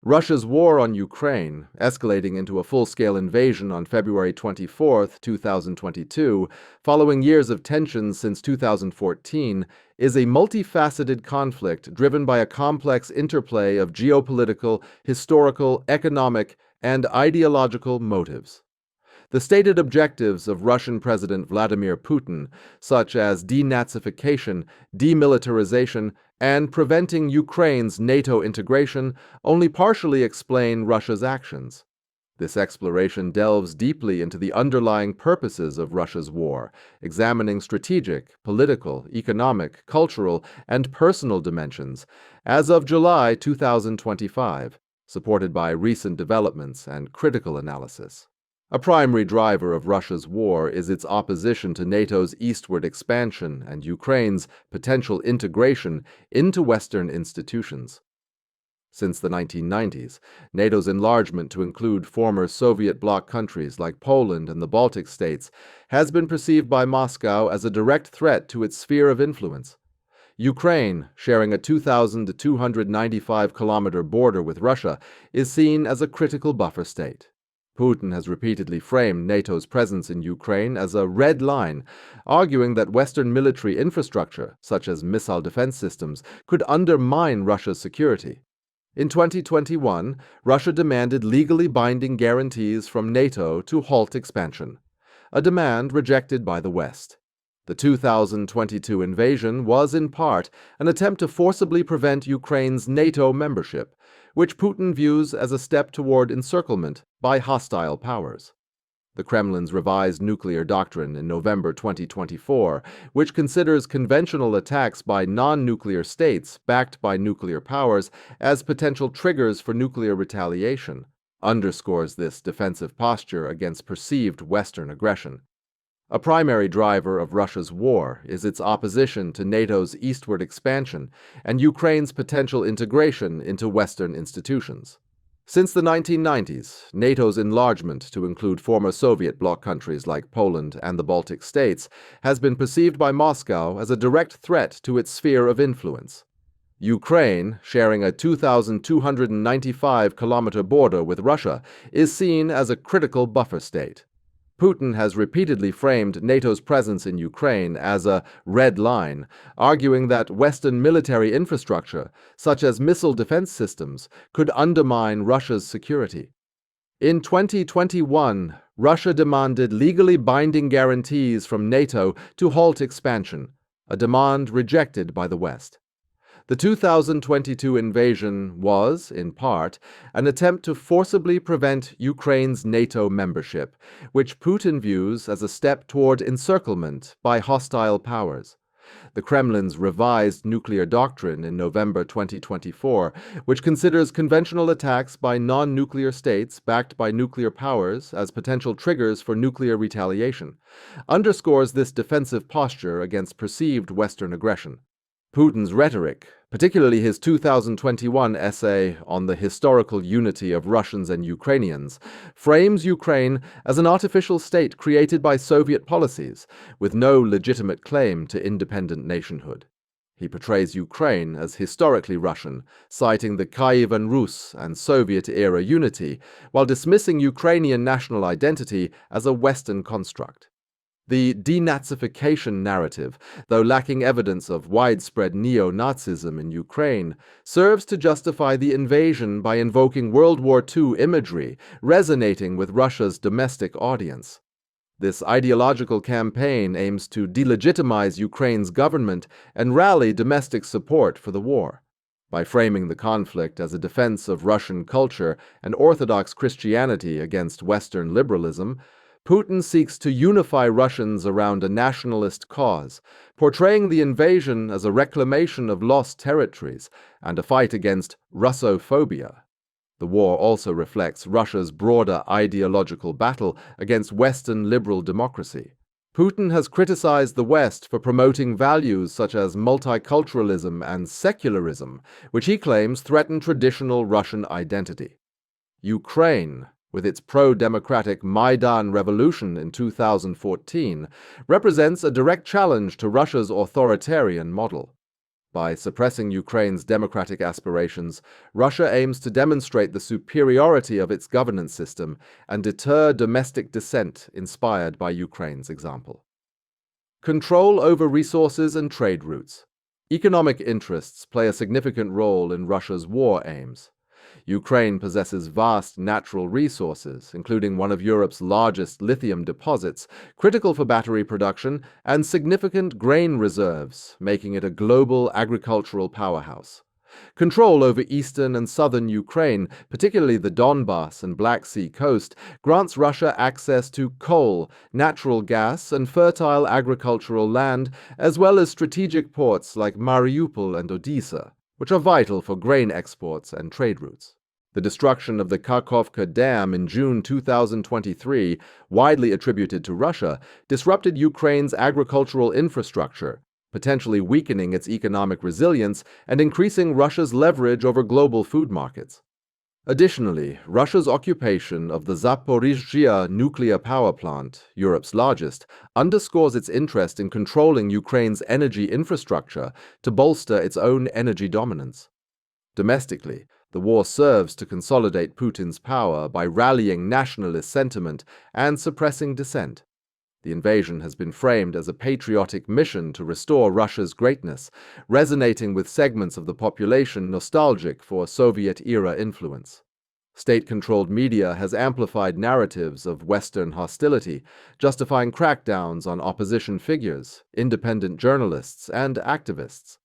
Russia's war on Ukraine, escalating into a full-scale invasion on February 24, 2022, following years of tensions since 2014, is a multifaceted conflict driven by a complex interplay of geopolitical, historical, economic, and ideological motives. The stated objectives of Russian President Vladimir Putin, such as denazification, demilitarization, and preventing Ukraine's NATO integration, only partially explain Russia's actions. This exploration delves deeply into the underlying purposes of Russia's war, examining strategic, political, economic, cultural, and personal dimensions, as of July 2025, supported by recent developments and critical analysis. A primary driver of Russia's war is its opposition to NATO's eastward expansion and Ukraine's potential integration into Western institutions. Since the 1990s, NATO's enlargement to include former Soviet bloc countries like Poland and the Baltic states has been perceived by Moscow as a direct threat to its sphere of influence. Ukraine, sharing a 2,295-kilometer border with Russia, is seen as a critical buffer state. Putin has repeatedly framed NATO's presence in Ukraine as a red line, arguing that Western military infrastructure, such as missile defense systems, could undermine Russia's security. In 2021, Russia demanded legally binding guarantees from NATO to halt expansion, a demand rejected by the West. The 2022 invasion was, in part, an attempt to forcibly prevent Ukraine's NATO membership, which Putin views as a step toward encirclement by hostile powers. The Kremlin's revised nuclear doctrine in November 2024, which considers conventional attacks by non-nuclear states backed by nuclear powers as potential triggers for nuclear retaliation, underscores this defensive posture against perceived Western aggression. A primary driver of Russia's war is its opposition to NATO's eastward expansion and Ukraine's potential integration into Western institutions. Since the 1990s, NATO's enlargement to include former Soviet bloc countries like Poland and the Baltic states has been perceived by Moscow as a direct threat to its sphere of influence. Ukraine, sharing a 2,295-kilometer border with Russia, is seen as a critical buffer state. Putin has repeatedly framed NATO's presence in Ukraine as a red line, arguing that Western military infrastructure, such as missile defense systems, could undermine Russia's security. In 2021, Russia demanded legally binding guarantees from NATO to halt expansion, a demand rejected by the West. The 2022 invasion was, in part, an attempt to forcibly prevent Ukraine's NATO membership, which Putin views as a step toward encirclement by hostile powers. The Kremlin's revised nuclear doctrine in November 2024, which considers conventional attacks by non-nuclear states backed by nuclear powers as potential triggers for nuclear retaliation, underscores this defensive posture against perceived Western aggression. Putin's rhetoric, particularly his 2021 essay on the historical unity of Russians and Ukrainians, frames Ukraine as an artificial state created by Soviet policies, with no legitimate claim to independent nationhood. He portrays Ukraine as historically Russian, citing the Kievan Rus and Soviet-era unity, while dismissing Ukrainian national identity as a Western construct. The denazification narrative, though lacking evidence of widespread neo-Nazism in Ukraine, serves to justify the invasion by invoking World War II imagery, resonating with Russia's domestic audience. This ideological campaign aims to delegitimize Ukraine's government and rally domestic support for the war. By framing the conflict as a defense of Russian culture and Orthodox Christianity against Western liberalism, Putin seeks to unify Russians around a nationalist cause, portraying the invasion as a reclamation of lost territories and a fight against Russophobia. The war also reflects Russia's broader ideological battle against Western liberal democracy. Putin has criticized the West for promoting values such as multiculturalism and secularism, which he claims threaten traditional Russian identity. Ukraine, with its pro-democratic Maidan revolution in 2014, represents a direct challenge to Russia's authoritarian model. By suppressing Ukraine's democratic aspirations, Russia aims to demonstrate the superiority of its governance system and deter domestic dissent inspired by Ukraine's example. Control over resources and trade routes. Economic interests play a significant role in Russia's war aims. Ukraine possesses vast natural resources, including one of Europe's largest lithium deposits, critical for battery production, and significant grain reserves, making it a global agricultural powerhouse. Control over eastern and southern Ukraine, particularly the Donbas and Black Sea coast, grants Russia access to coal, natural gas, and fertile agricultural land, as well as strategic ports like Mariupol and Odessa, which are vital for grain exports and trade routes. The destruction of the Kakhovka Dam in June 2023, widely attributed to Russia, disrupted Ukraine's agricultural infrastructure, potentially weakening its economic resilience and increasing Russia's leverage over global food markets. Additionally, Russia's occupation of the Zaporizhzhia nuclear power plant, Europe's largest, underscores its interest in controlling Ukraine's energy infrastructure to bolster its own energy dominance. Domestically, the war serves to consolidate Putin's power by rallying nationalist sentiment and suppressing dissent. The invasion has been framed as a patriotic mission to restore Russia's greatness, resonating with segments of the population nostalgic for Soviet-era influence. State-controlled media has amplified narratives of Western hostility, justifying crackdowns on opposition figures, independent journalists, and activists.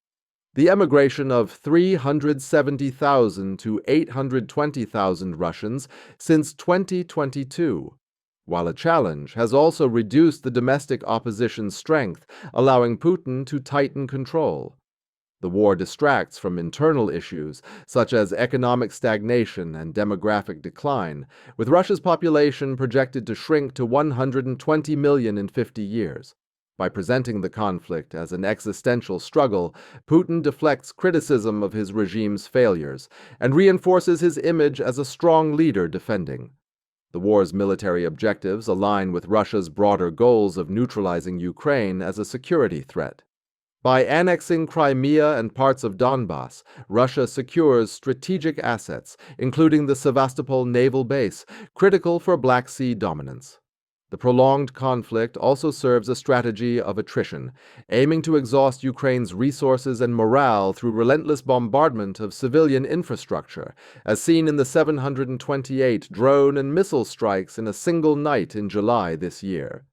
The emigration of 370,000 to 820,000 Russians since 2022, while a challenge, has also reduced the domestic opposition's strength, allowing Putin to tighten control. The war distracts from internal issues such as economic stagnation and demographic decline, with Russia's population projected to shrink to 120 million in 50 years. By presenting the conflict as an existential struggle, Putin deflects criticism of his regime's failures and reinforces his image as a strong leader defending. The war's military objectives align with Russia's broader goals of neutralizing Ukraine as a security threat. By annexing Crimea and parts of Donbas, Russia secures strategic assets, including the Sevastopol naval base, critical for Black Sea dominance. The prolonged conflict also serves a strategy of attrition, aiming to exhaust Ukraine's resources and morale through relentless bombardment of civilian infrastructure, as seen in the 728 drone and missile strikes in a single night in July this year.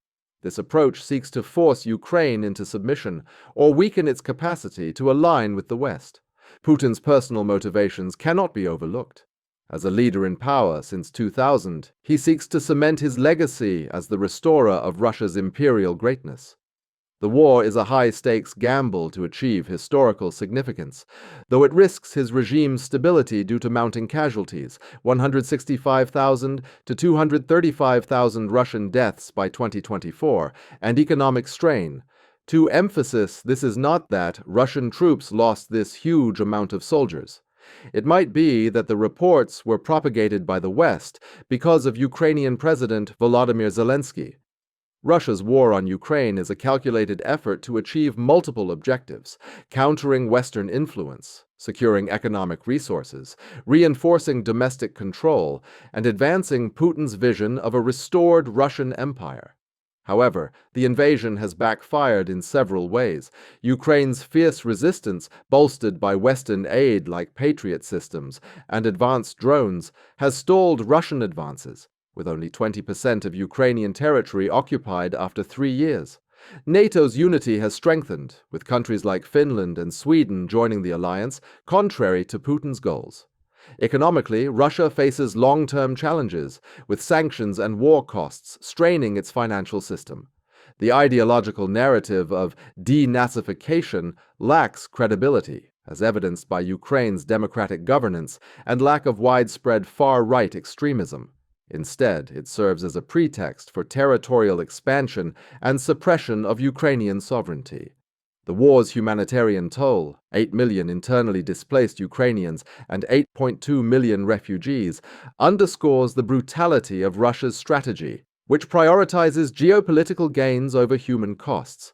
This approach seeks to force Ukraine into submission or weaken its capacity to align with the West. Putin's personal motivations cannot be overlooked. As a leader in power since 2000, he seeks to cement his legacy as the restorer of Russia's imperial greatness. The war is a high-stakes gamble to achieve historical significance, though it risks his regime's stability due to mounting casualties, 165,000 to 235,000 Russian deaths by 2024, and economic strain. To emphasis, this is not that Russian troops lost this huge amount of soldiers. It might be that the reports were propagated by the West because of Ukrainian President Volodymyr Zelensky. Russia's war on Ukraine is a calculated effort to achieve multiple objectives, countering Western influence, securing economic resources, reinforcing domestic control, and advancing Putin's vision of a restored Russian empire. However, the invasion has backfired in several ways. Ukraine's fierce resistance, bolstered by Western aid like Patriot systems and advanced drones, has stalled Russian advances, with only 20% of Ukrainian territory occupied after 3 years. NATO's unity has strengthened, with countries like Finland and Sweden joining the alliance, contrary to Putin's goals. Economically, Russia faces long-term challenges, with sanctions and war costs straining its financial system. The ideological narrative of denazification lacks credibility, as evidenced by Ukraine's democratic governance and lack of widespread far-right extremism. Instead, it serves as a pretext for territorial expansion and suppression of Ukrainian sovereignty. The war's humanitarian toll, 8 million internally displaced Ukrainians and 8.2 million refugees, underscores the brutality of Russia's strategy, which prioritizes geopolitical gains over human costs.